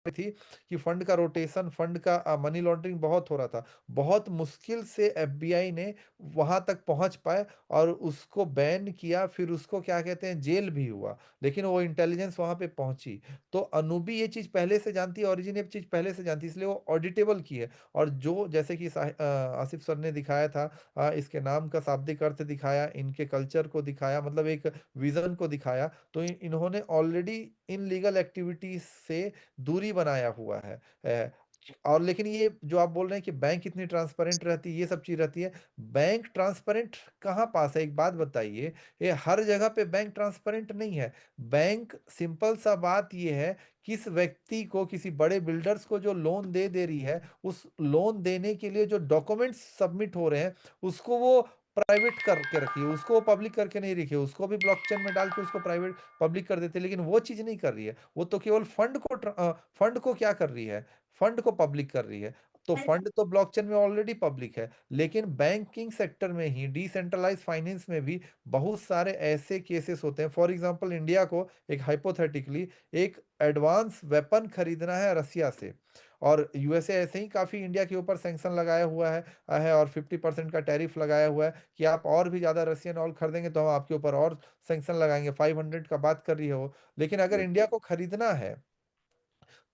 थी कि फंड का रोटेशन, फंड का मनी लॉन्ड्रिंग बहुत हो रहा था। बहुत मुश्किल से एफबीआई ने वहाँ तक पहुँच पाए और उसको बैन किया, फिर उसको क्या कहते हैं जेल भी हुआ, लेकिन वो इंटेलिजेंस वहाँ पे पहुँची। तो अनूबी ये चीज़ पहले से जानती है, ओरिजिन ये चीज़ पहले से जानती है, इसलिए वो ऑडिटेबल की है। और जो जैसे कि आसिफ सर ने दिखाया था, इसके नाम का शाब्दिक अर्थ दिखाया, इनके कल्चर को दिखाया, मतलब एक विज़न को दिखाया, तो इन्होंने ऑलरेडी इन लीगल एक्टिविटीज़ से दूरी बनाया हुआ है। और लेकिन ये जो आप बोल रहे हैं कि बैंक इतनी ट्रांसपेरेंट रहती है, ये सब चीज़ रहती है, बैंक ट्रांसपेरेंट कहाँ पास है? एक बात बताइए, ये हर जगह पे बैंक ट्रांसपेरेंट नहीं है। बैंक सिंपल सा बात ये है, किस व्यक्ति को, किसी बड़े बिल्डर्स को जो लोन दे रही है, उस लोन देने के लिए जो डॉक्यूमेंट्स सबमिट हो रहे हैं, उसको वो प्राइवेट करके रखिए, उसको वो पब्लिक करके नहीं रखिए, उसको भी ब्लॉकचेन में डाल के उसको प्राइवेट पब्लिक कर देते हैं, लेकिन वो चीज़ नहीं कर रही है। वो तो केवल फंड को क्या कर रही है? फंड को पब्लिक कर रही है। तो फंड तो ब्लॉकचेन में ऑलरेडी पब्लिक है, लेकिन बैंकिंग सेक्टर में ही, डिसेंट्रलाइज्ड फाइनेंस में भी बहुत सारे ऐसे केसेस होते हैं। फॉर एग्जांपल, इंडिया को एक हाइपोथेटिकली एक एडवांस वेपन खरीदना है रसिया से, और यूएसए ऐसे ही काफ़ी इंडिया के ऊपर सैंक्शन लगाया हुआ है और 50% का टैरिफ लगाया हुआ है कि आप और भी ज़्यादा रशियन ऑयल खरीदेंगे तो हम आपके ऊपर और सैंक्शन लगाएंगे। 500 का बात कर रही है वो। लेकिन अगर इंडिया को खरीदना है,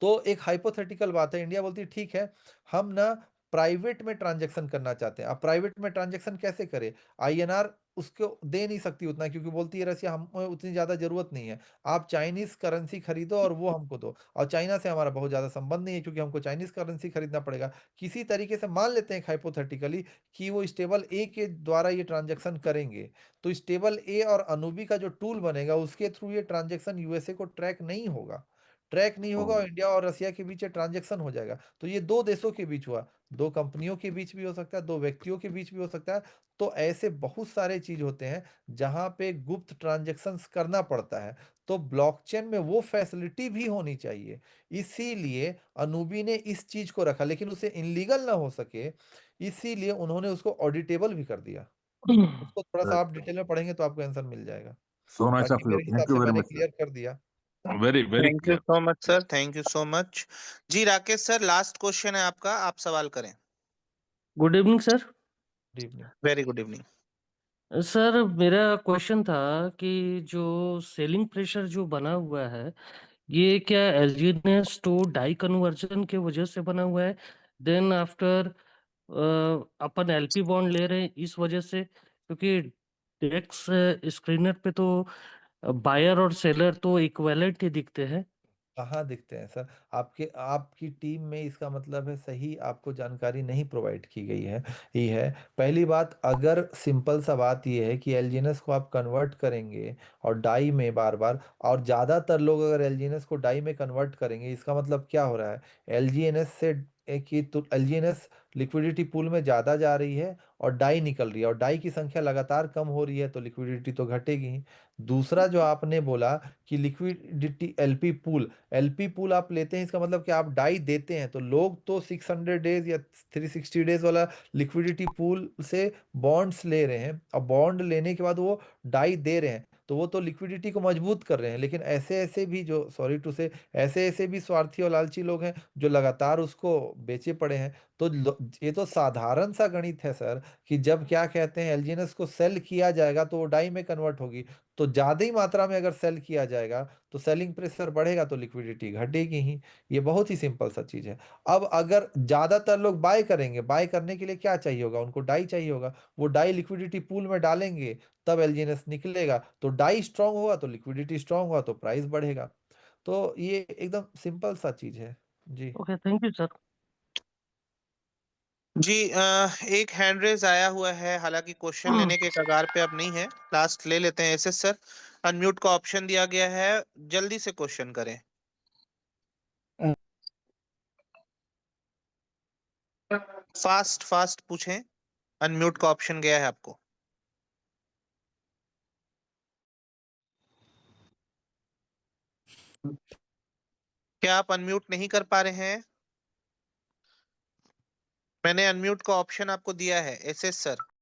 तो एक हाइपोथेटिकल बात है, इंडिया बोलती है ठीक है, हम ना प्राइवेट में ट्रांजैक्शन करना चाहते हैं। अब प्राइवेट में ट्रांजैक्शन कैसे करें? आईएनआर उसको दे नहीं सकती उतना, क्योंकि बोलती है रसिया हमें उतनी ज़्यादा ज़रूरत नहीं है। आप चाइनीज़ करेंसी खरीदो और वो हमको दो, और चाइना से हमारा बहुत ज़्यादा संबंध नहीं है, क्योंकि हमको चाइनीज़ करेंसी खरीदना पड़ेगा। किसी तरीके से मान लेते हैं हाइपोथेटिकली कि वो स्टेबल ए के द्वारा ये ट्रांजैक्शन करेंगे, तो स्टेबल ए और अनूबी का जो टूल बनेगा उसके थ्रू ये ट्रांजैक्शन यूएसए को ट्रैक नहीं होगा, और इंडिया और रसिया के बीच ये ट्रांजैक्शन हो जाएगा। तो ये दो देशों के बीच हुआ, दो कंपनियों के बीच भी हो सकता है, दो व्यक्तियों के बीच भी हो सकता है। तो ऐसे बहुत सारे चीज होते हैं जहां पे गुप्त ट्रांजैक्शंस करना पड़ता है। तो ब्लॉकचेन में वो फैसिलिटी भी होनी चाहिए, इसीलिए अनूबी ने इस चीज को रखा, लेकिन उसे इनलीगल ना हो सके, इसीलिए उन्होंने उसको ऑडिटेबल भी कर दिया। उसको थोड़ा सा आप डिटेल में पढ़ेंगे तो आपको आंसर मिल जाएगा। So nice of बाकी you. मेरे हिसाब Thank you से very मैंने much, sir. क्लियर कर दिया। Very, very thank you clear. So much sir, thank you so much. जी राकेश सर, लास्ट क्वेश्चन है आपका, आप सवाल करें। Good evening sir. Good evening. Very good evening. Sir मेरा क्वेश्चन था कि जो सेलिंग प्रेशर जो बना हुआ है, ये क्या एलजीएनएस टू डाई कन्वर्जन के वजह से बना हुआ है? देन आफ्टर अपन एलपी बॉन्ड ले रहे हैं इस वजह से, क्योंकि डेक्स स्क्रीनर पे तो बायर और सेलर तो इक्विवेलेंट ही दिखते हैं। कहाँ दिखते हैं सर? आपकी टीम में इसका मतलब है सही आपको जानकारी नहीं प्रोवाइड की गई है, ये है पहली बात। अगर सिंपल सा बात ये है कि एलजीएनएस को आप कन्वर्ट करेंगे और डाई में बार बार, और ज़्यादातर लोग अगर एलजीएनएस को डाई में कन्वर्ट करेंगे, इसका मतलब क्या हो रहा है? एलजीएनएस से एक ही तो एलजीएनएस लिक्विडिटी पूल में ज़्यादा जा रही है और डाई निकल रही है, और डाई की संख्या लगातार कम हो रही है, तो लिक्विडिटी तो घटेगी ही। दूसरा जो आपने बोला कि लिक्विडिटी एलपी पूल आप लेते हैं, इसका मतलब कि आप डाई देते हैं, तो लोग तो 600 डेज या 360 डेज वाला लिक्विडिटी पूल से बॉन्ड्स ले रहे हैं, और बॉन्ड लेने के बाद वो डाई दे रहे हैं, तो वो तो लिक्विडिटी को मजबूत कर रहे हैं। लेकिन ऐसे ऐसे भी जो, सॉरी टू से, ऐसे ऐसे भी स्वार्थी और लालची लोग हैं जो लगातार उसको बेचे पड़े हैं। तो ये तो साधारण सा गणित है सर, कि जब क्या कहते हैं एलजीएनएस को सेल किया जाएगा तो वो डाई में कन्वर्ट होगी, तो ज्यादा ही मात्रा में अगर सेल किया जाएगा तो सेलिंग प्रेशर बढ़ेगा, तो लिक्विडिटी घटेगी ही। ये बहुत ही सिंपल सा चीज है। अब अगर ज्यादातर लोग बाय करेंगे, बाय करने के लिए क्या चाहिए होगा? उनको डाई चाहिए होगा, वो डाई लिक्विडिटी पूल में डालेंगे, तब एलजीएनएस निकलेगा, तो डाई स्ट्रांग होगा तो लिक्विडिटी स्ट्रांग होगा तो प्राइस बढ़ेगा। तो ये एकदम सिंपल सा चीज है जी। Okay, thank you sir. जी एक हैंड रेज आया हुआ है, हालांकि क्वेश्चन लेने के कगार पे अब नहीं है, लास्ट ले लेते हैं। एसएस सर, अनम्यूट का ऑप्शन दिया गया है, जल्दी से क्वेश्चन करें। फास्ट फास्ट पूछें, अनम्यूट का ऑप्शन गया है आपको। क्या आप अनम्यूट नहीं कर पा रहे हैं? मैंने अनम्यूट का ऑप्शन आपको दिया है एसएस सर।